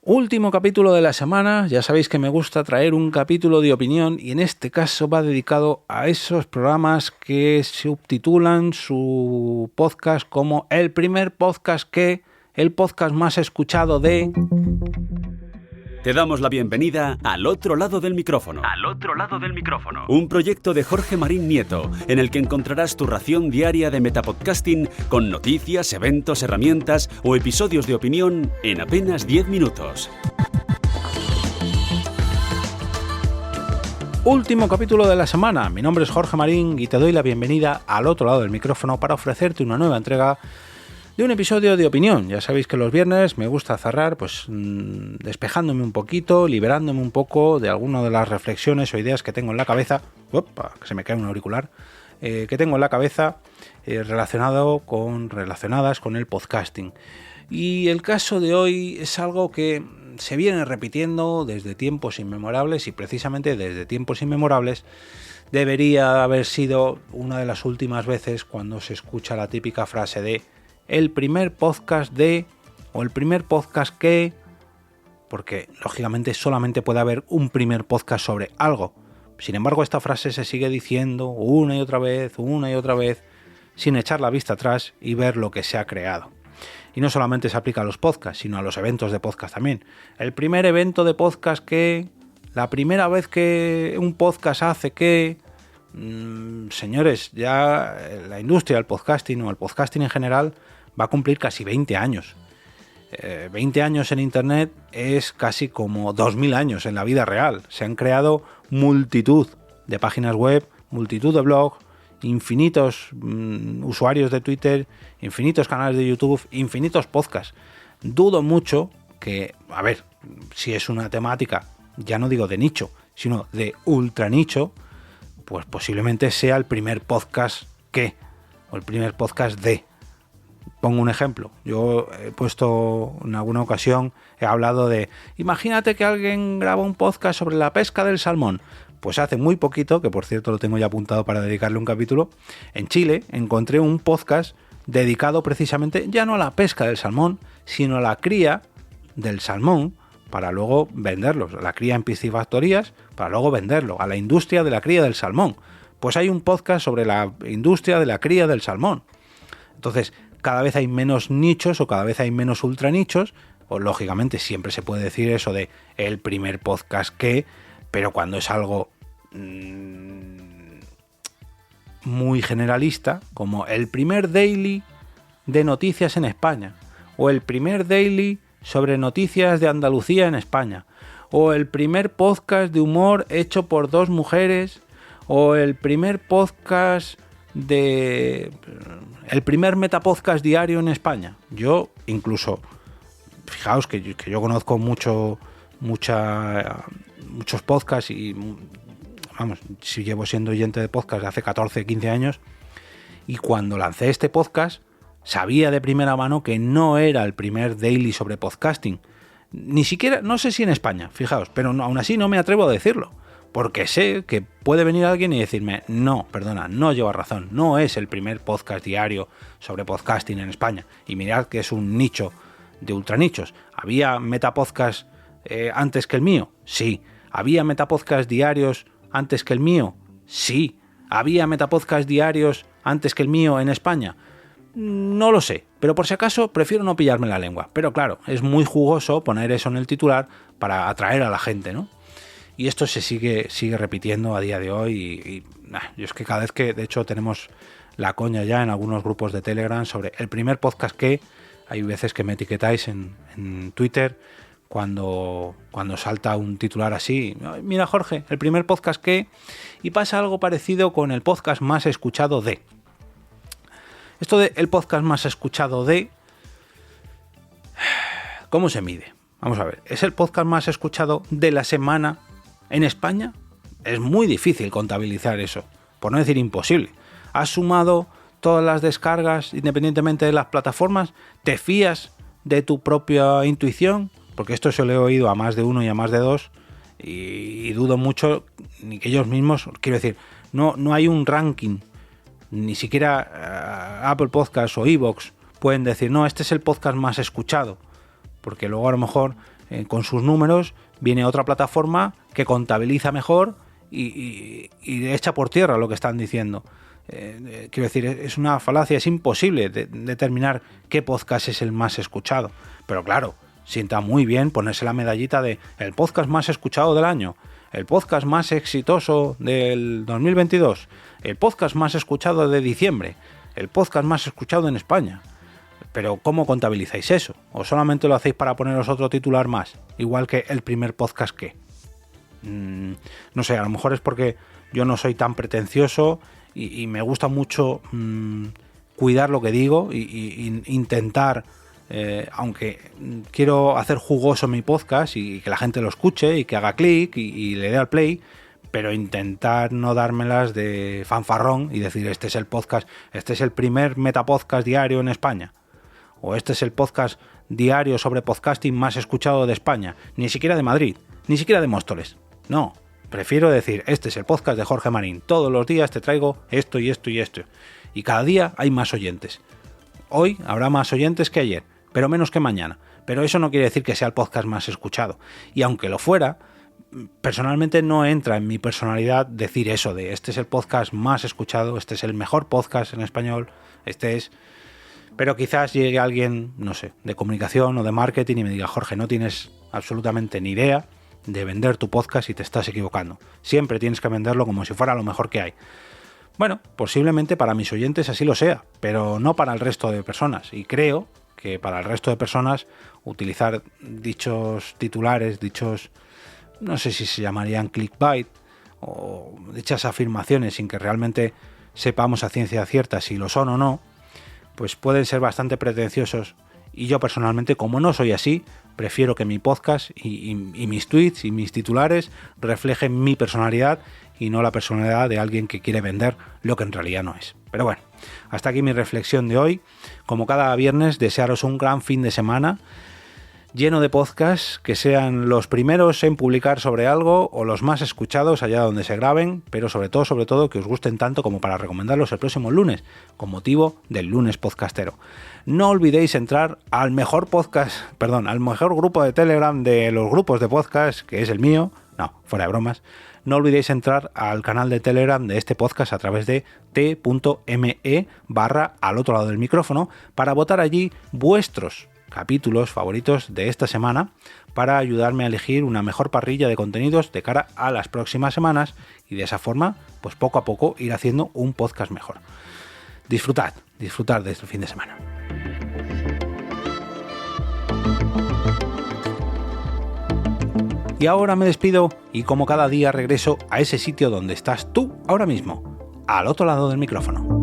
Último capítulo de la semana. Ya sabéis que me gusta traer un capítulo de opinión y en este caso va dedicado a esos programas que subtitulan su podcast como el primer podcast que, el podcast más escuchado de... Te damos la bienvenida Al Otro Lado del Micrófono. Al Otro Lado del Micrófono. Un proyecto de Jorge Marín Nieto, en el que encontrarás tu ración diaria de metapodcasting con noticias, eventos, herramientas o episodios de opinión en apenas 10 minutos. Último capítulo de la semana. Mi nombre es Jorge Marín y te doy la bienvenida al otro lado del micrófono para ofrecerte una nueva entrega de un episodio de opinión. Ya sabéis que los viernes me gusta cerrar pues despejándome un poquito, liberándome un poco de alguna de las reflexiones o ideas que tengo en la cabeza. ¡Opa! Que se me cae un auricular. Que tengo en la cabeza relacionadas con el podcasting. Y el caso de hoy es algo que se viene repitiendo desde tiempos inmemorables y precisamente desde tiempos inmemorables debería haber sido una de las últimas veces cuando se escucha la típica frase de el primer podcast de, o el primer podcast que, porque lógicamente solamente puede haber un primer podcast sobre algo. Sin embargo, esta frase se sigue diciendo una y otra vez, sin echar la vista atrás y ver lo que se ha creado. Y no solamente se aplica a los podcasts, sino a los eventos de podcast también. El primer evento de podcast que, la primera vez que un podcast hace que... señores, ya la industria del podcasting o el podcasting en general va a cumplir casi 20 años. 20 años en Internet es casi como 2000 años en la vida real. Se han creado multitud de páginas web, multitud de blogs, infinitos usuarios de Twitter, infinitos canales de YouTube, infinitos podcasts. Dudo mucho que, a ver, si es una temática, ya no digo de nicho, sino de ultra nicho, pues posiblemente sea el primer podcast que, o el primer podcast de. Pongo un ejemplo. Yo he puesto en alguna ocasión, he hablado de, imagínate que alguien graba un podcast sobre la pesca del salmón. Pues hace muy poquito, que por cierto lo tengo ya apuntado para dedicarle un capítulo, en Chile encontré un podcast dedicado precisamente ya no a la pesca del salmón, sino a la cría del salmón para luego venderlos, la cría en piscifactorías para luego venderlo, a la industria de la cría del salmón. Pues hay un podcast sobre la industria de la cría del salmón. Entonces, cada vez hay menos nichos o cada vez hay menos ultranichos, o lógicamente siempre se puede decir eso de el primer podcast que, pero cuando es algo muy generalista, como el primer daily de noticias en España, o el primer daily sobre noticias de Andalucía en España, o el primer podcast de humor hecho por dos mujeres, o el primer podcast de... el primer metapodcast diario en España. Yo incluso, fijaos que yo conozco muchos podcasts y vamos, si llevo siendo oyente de podcast de hace 14, 15 años, y cuando lancé este podcast sabía de primera mano que no era el primer daily sobre podcasting. Ni siquiera, no sé si en España, fijaos, pero aún así no me atrevo a decirlo. Porque sé que puede venir alguien y decirme, no, perdona, no lleva razón, no es el primer podcast diario sobre podcasting en España. Y mirad que es un nicho de ultranichos. ¿Había metapodcast antes que el mío? Sí. ¿Había metapodcast diarios antes que el mío? Sí. ¿Había metapodcast diarios antes que el mío en España? No lo sé, pero por si acaso prefiero no pillarme la lengua. Pero claro, es muy jugoso poner eso en el titular para atraer a la gente, ¿no? Y esto se sigue repitiendo a día de hoy yo es que cada vez que, de hecho, tenemos la coña ya en algunos grupos de Telegram sobre el primer podcast que, hay veces que me etiquetáis en Twitter cuando salta un titular así, mira Jorge, el primer podcast que, y pasa algo parecido con el podcast más escuchado de. Esto de el podcast más escuchado de, ¿cómo se mide? Vamos a ver, ¿es el podcast más escuchado de la semana en España? Es muy difícil contabilizar eso, por no decir imposible. ¿Has sumado todas las descargas independientemente de las plataformas? ¿Te fías de tu propia intuición? Porque esto se lo he oído a más de uno y a más de dos y dudo mucho ni que ellos mismos, quiero decir, no hay un ranking, ni siquiera Apple Podcasts o iVoox pueden decir, no, este es el podcast más escuchado, porque luego a lo mejor con sus números, viene otra plataforma que contabiliza mejor y echa por tierra lo que están diciendo. Quiero decir, es una falacia, es imposible determinar qué podcast es el más escuchado. Pero claro, sienta muy bien ponerse la medallita de el podcast más escuchado del año, el podcast más exitoso del 2022, el podcast más escuchado de diciembre, el podcast más escuchado en España. Pero ¿cómo contabilizáis eso? ¿O solamente lo hacéis para poneros otro titular más? Igual que el primer podcast que... no sé, a lo mejor es porque yo no soy tan pretencioso y me gusta mucho cuidar lo que digo y intentar, aunque quiero hacer jugoso mi podcast y que la gente lo escuche y que haga clic y le dé al play, pero intentar no dármelas de fanfarrón y decir este es el podcast, este es el primer metapodcast diario en España, o este es el podcast diario sobre podcasting más escuchado de España, ni siquiera de Madrid, ni siquiera de Móstoles. No, prefiero decir, este es el podcast de Jorge Marín, todos los días te traigo esto y esto y esto, y cada día hay más oyentes. Hoy habrá más oyentes que ayer, pero menos que mañana, pero eso no quiere decir que sea el podcast más escuchado, y aunque lo fuera, personalmente no entra en mi personalidad decir eso de este es el podcast más escuchado, este es el mejor podcast en español, este es... Pero quizás llegue alguien, no sé, de comunicación o de marketing y me diga, Jorge, no tienes absolutamente ni idea de vender tu podcast y te estás equivocando. Siempre tienes que venderlo como si fuera lo mejor que hay. Bueno, posiblemente para mis oyentes así lo sea, pero no para el resto de personas. Y creo que para el resto de personas utilizar dichos titulares, dichos, no sé si se llamarían clickbait, o dichas afirmaciones sin que realmente sepamos a ciencia cierta si lo son o no, pues pueden ser bastante pretenciosos. Y yo personalmente, como no soy así, prefiero que mi podcast y mis tweets y mis titulares reflejen mi personalidad y no la personalidad de alguien que quiere vender lo que en realidad no es. Pero bueno, hasta aquí mi reflexión de hoy. Como cada viernes, desearos un gran fin de semana lleno de podcasts que sean los primeros en publicar sobre algo o los más escuchados allá donde se graben, pero sobre todo que os gusten tanto como para recomendarlos el próximo lunes, con motivo del lunes podcastero. No olvidéis entrar al mejor grupo de Telegram de los grupos de podcast, que es el mío. No, fuera de bromas. No olvidéis entrar al canal de Telegram de este podcast a través de t.me/al otro lado del micrófono para votar allí vuestros capítulos favoritos de esta semana para ayudarme a elegir una mejor parrilla de contenidos de cara a las próximas semanas y de esa forma, pues poco a poco ir haciendo un podcast mejor. Disfrutad de este fin de semana. Y ahora me despido y como cada día regreso a ese sitio donde estás tú ahora mismo, al otro lado del micrófono.